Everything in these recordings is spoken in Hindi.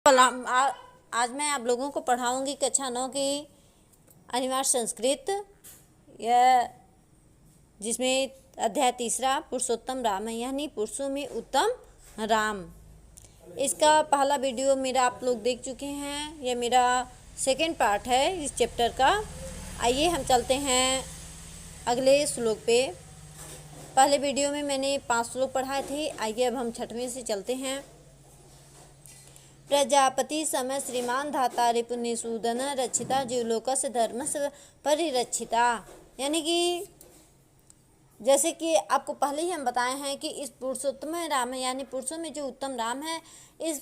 आज मैं आप लोगों को पढ़ाऊंगी कक्षा 9 की अनिवार्य संस्कृत, यह जिसमें अध्याय तीसरा पुरुषोत्तम राम है, यानी पुरुषों में उत्तम राम। इसका पहला वीडियो मेरा आप लोग देख चुके हैं। यह मेरा सेकंड पार्ट है इस चैप्टर का। आइए हम चलते हैं अगले श्लोक पे। पहले वीडियो में मैंने 5 श्लोक पढ़ाए थे। आइए अब हम 6वें से चलते हैं। प्रजापति समय श्रीमान धाता रिपुनिसूदन रक्षिता जीवलोकस्य धर्मस्य परिरक्षिता। यानी कि जैसे कि आपको पहले ही हम बताए हैं कि इस पुरुषोत्तम राम है, यानी पुरुषों में जो उत्तम राम है, इस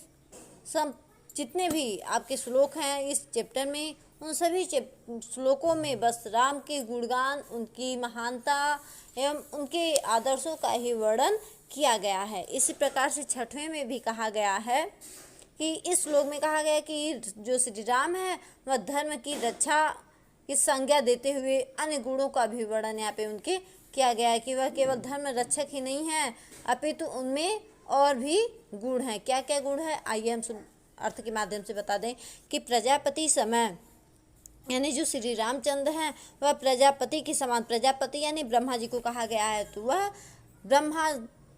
सब जितने भी आपके श्लोक हैं इस चैप्टर में, उन सभी श्लोकों में बस राम के गुणगान, उनकी महानता एवं उनके आदर्शों का ही वर्णन किया गया है। इसी प्रकार से 6वें में भी कहा गया है कि इस श्लोक में कहा गया कि जो श्री राम है वह धर्म की रक्षा की संज्ञा देते हुए अन्य गुणों का भी वर्णन यहाँ पे उनके किया गया है कि वह केवल धर्म रक्षक ही नहीं है, अपितु उनमें और भी गुण हैं। क्या क्या गुण है, आइए हम अर्थ के माध्यम से बता दें कि प्रजापति समय, यानी जो श्री रामचंद्र हैं वह प्रजापति के समान, प्रजापति यानी ब्रह्मा जी को कहा गया है, तो वह ब्रह्मा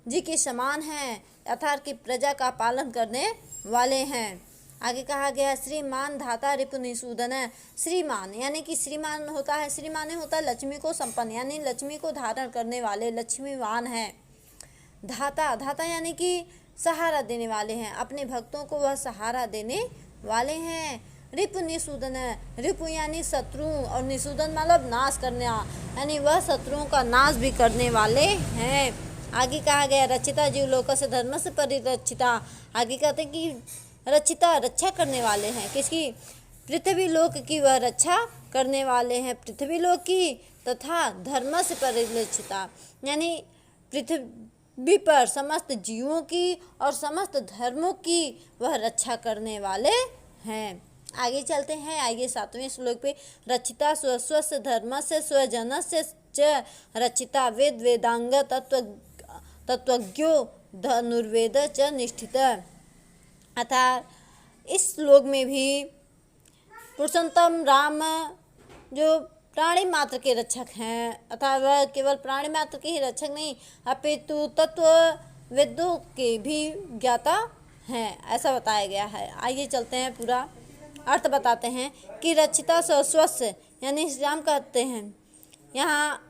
जी के समान हैं, अर्थात कि प्रजा का पालन करने वाले हैं। आगे कहा गया श्रीमान धाता रिपुनिसूदन। श्रीमान यानी कि श्रीमान होता है, श्रीमान होता है लक्ष्मी को संपन्न, यानी लक्ष्मी को धारण करने वाले, लक्ष्मीवान हैं। धाता, धाता यानी कि सहारा देने वाले हैं, अपने भक्तों को वह सहारा देने वाले हैं। रिपुनिसूदन, रिपु यानी शत्रु, और निसूदन मतलब नाश करने, यानी वह शत्रुओं का नाश भी करने वाले हैं। आगे कहा गया रक्षिता जीवलोकस्य धर्मस्य परिरक्षिता। आगे कहते हैं कि रक्षिता रक्षा करने वाले हैं, किसकी? पृथ्वी लोक की वह रक्षा करने वाले हैं, पृथ्वी लोक की, तथा धर्मस्य परिरक्षिता यानी पृथ्वी पर समस्त जीवों की और समस्त धर्मों की वह रक्षा करने वाले हैं। आगे चलते हैं, आइए 7वें श्लोक पे। रक्षिता स्वस्वस्य धर्मस्य स्वजनस्य च रक्षिता वेद वेदांग तत्वज्ञो धनुर्वेद च निष्ठित। अर्थात इस श्लोक में भी पुरुषोत्तम राम जो प्राणी मात्र के रक्षक हैं, अर्थात वह केवल प्राणी मात्र के ही रक्षक नहीं, अपितु तत्व वेदों के भी ज्ञाता हैं, ऐसा बताया गया है। आइए चलते हैं, पूरा अर्थ बताते हैं कि रक्षिता स्वस्वस्य, यानी श्री राम कहते हैं यहाँ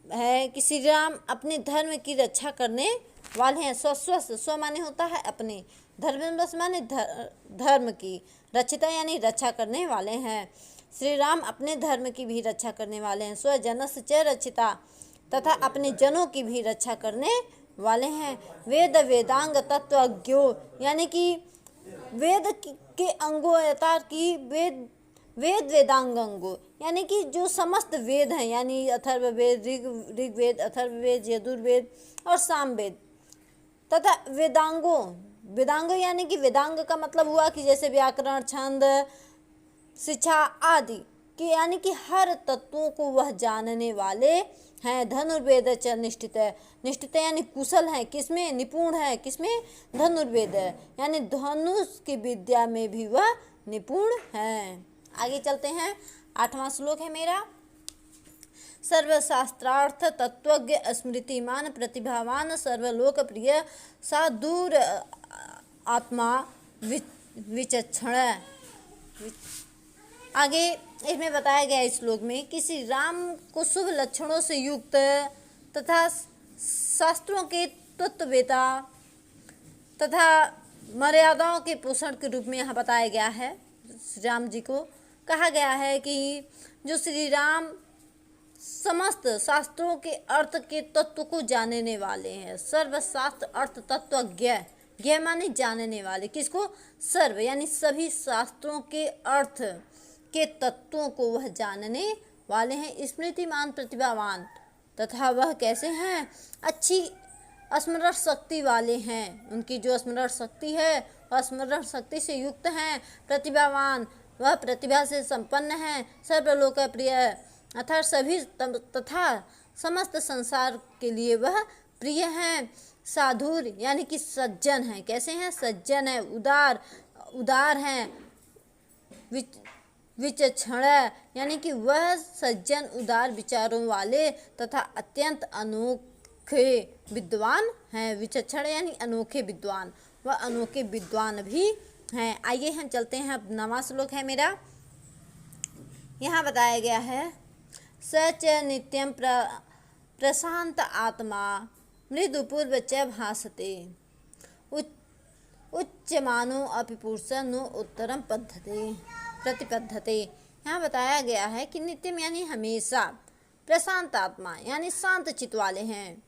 है कि श्री राम अपने धर्म की रक्षा करने वाले हैं। स्वस्वस्य, स्व माने होता है अपने, धर्म माने धर्म की, रक्षिता यानी रक्षा करने वाले हैं। श्री राम अपने धर्म की भी रक्षा करने वाले हैं। स्वजनस्य च रक्षिता, तथा अपने जनों की भी रक्षा करने वाले हैं। वेद वेदांग तत्वज्ञो, यानी कि वेद के अंगों, अर्थात कि वेद वेदांग अंगों, यानी कि जो समस्त वेद हैं, यानी अथर्ववेद, ऋग्वेद, अथर्ववेद, यजुर्वेद और सामवेद, तथा वेदांगों यानी कि वेदांग का मतलब हुआ कि जैसे व्याकरण, छंद, शिक्षा आदि कि यानी कि हर तत्वों को वह जानने वाले हैं। धनुर्वेद च निष्ठित, निष्ठित यानी कुशल हैं, किसमें? निपुण है, किसमें? धनुर्वेद, यानी धनुष की विद्या में भी वह निपुण हैं। आगे चलते हैं, 8वां श्लोक है मेरा। सर्वशास्त्रार्थ तत्वज्ञ स्मृतिमान प्रतिभावान सर्वलोक प्रिय साधुर आत्मा विचक्षण। आगे इसमें बताया गया इस श्लोक में कि श्री राम को शुभ लक्षणों से युक्त तथा शास्त्रों के तत्ववेता तथा मर्यादाओं के पोषण के रूप में यहाँ बताया गया है। श्री राम जी को कहा गया है कि जो श्री राम समस्त शास्त्रों के अर्थ के तत्व को जानने वाले हैं। सर्वशास्त्र अर्थ तत्वज्ञ, ज्ञ माने जानने वाले, किसको? सर्व यानी सभी शास्त्रों के अर्थ के तत्वों को वह जानने वाले हैं। स्मृतिमान प्रतिभावान, तथा वह कैसे हैं? अच्छी स्मरण शक्ति वाले हैं, उनकी जो स्मरण शक्ति है वह स्मरण शक्ति से युक्त हैं। प्रतिभावान, वह प्रतिभा से संपन्न है। सर्वलोक प्रिय, अर्थात सभी तथा समस्त संसार के लिए वह प्रिय हैं। साधुर यानी कि सज्जन हैं, कैसे हैं? सज्जन है, उदार, उदार हैं, विचक्षण यानी कि वह सज्जन उदार विचारों वाले तथा अत्यंत अनोखे विद्वान हैं। विचक्षण यानी अनोखे विद्वान, वह अनोखे विद्वान भी हैं। आइए हम चलते हैं, अब 9वां श्लोक है मेरा। यहाँ बताया गया है, सच नित्यं प्रशांत आत्मा मृदुपूर्व च भासते उच्यमानो अपि पुरुष नो उत्तरम प्रतिपद्धते। यहाँ बताया गया है कि नित्यम यानी हमेशा, प्रशांत आत्मा यानी शांत चित्त वाले हैं,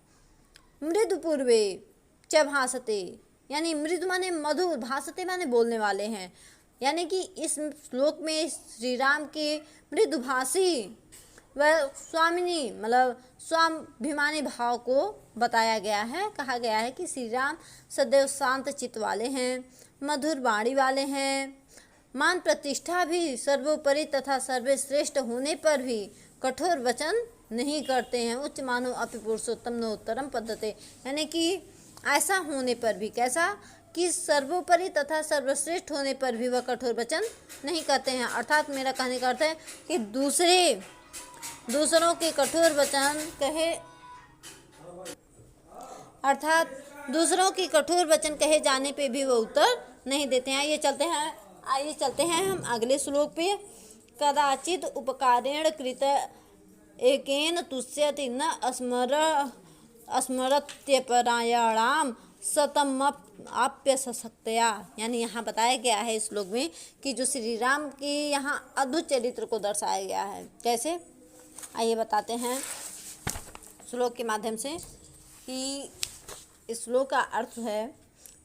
मृदुपूर्वे च भासते यानी मृदु माने मधुर, भासते माने बोलने वाले हैं। यानी कि इस श्लोक में श्री राम के मृदुभाषी व स्वामिनी मतलब स्वाभिमानी भाव को बताया गया है। कहा गया है कि श्री राम सदैव शांत चित्त वाले हैं, मधुर वाणी वाले हैं, मान प्रतिष्ठा भी सर्वोपरि तथा सर्वश्रेष्ठ होने पर भी कठोर वचन नहीं करते हैं। उच्च मानो अपि पुरुषोत्तम नो उत्तरम पद्धते, यानी कि ऐसा होने पर भी, कैसा कि सर्वोपरि तथा सर्वश्रेष्ठ होने पर भी वह कठोर वचन नहीं करते हैं। अर्थात मेरा कहने का अर्थ है कि दूसरों के कठोर वचन कहे जाने पे भी वो उत्तर नहीं देते हैं। आइए चलते हैं हम अगले श्लोक पे। कदाचित उपकारेण कृत एकेन तुष्यति न स्मरत्यपरायणाम सतमप्यसक्तया। यानी यहाँ बताया गया है इस श्लोक में कि जो श्री राम की यहाँ अद्भुत चरित्र को दर्शाया गया है। कैसे, आइए बताते हैं श्लोक के माध्यम से कि इस श्लोक का अर्थ है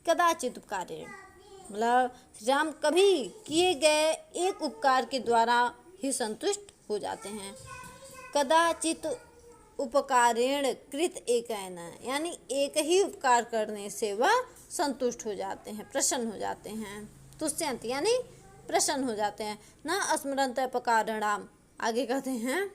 कदाचित उपकारेण, मतलब श्री राम कभी किए गए एक उपकार के द्वारा ही संतुष्ट हो जाते हैं। कदाचित उपकारेण कृत एकेन, यानी एक ही उपकार करने से वह संतुष्ट हो जाते हैं, प्रसन्न हो जाते हैं। तुष्यन्ति यानी प्रसन्न हो जाते हैं। न स्मरन्त उपकारिणाम, आगे कहते हैं,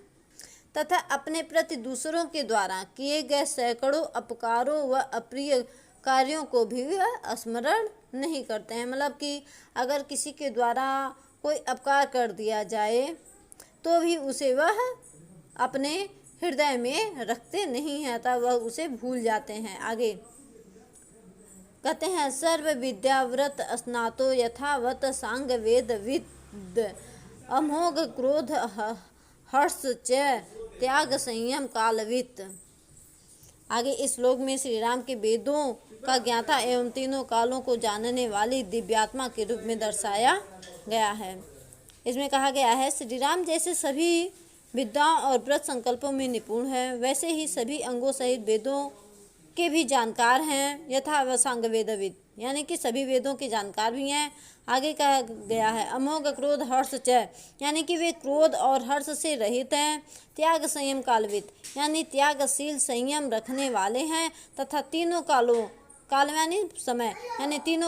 तथा अपने प्रति दूसरों के द्वारा किए गए सैकड़ों अपकारों व अप्रिय कार्यों को भी वह स्मरण नहीं करते हैं। मतलब कि अगर किसी के द्वारा कोई अपकार कर दिया जाए तो भी उसे वह अपने हृदय में रखते नहीं हैं, तब वह उसे भूल जाते हैं। आगे कहते हैं, सर्व विद्याव्रत स्नातो यथावत सांग वेद विद अमोघ क्रोध हर्ष च त्याग संयम कालवित। आगे इस श्लोक में श्री राम के वेदों का ज्ञाता एवं तीनों कालों को जानने वाली दिव्यात्मा के रूप में दर्शाया गया है। इसमें कहा गया है, श्री राम जैसे सभी विद्याओं और व्रत संकल्पों में निपुण है, वैसे ही सभी अंगों सहित वेदों के भी जानकार हैं। यथा वसांग वेदविद, यानी कि सभी वेदों के जानकार भी हैं। आगे कहा गया है, अमोघ क्रोध हर्ष च, यानी कि वे क्रोध और हर्ष से रहित हैं। त्याग संयम कालवित, यानी त्यागशील संयम रखने वाले हैं। तथा तीनों काल यानी समय, यानी तीनों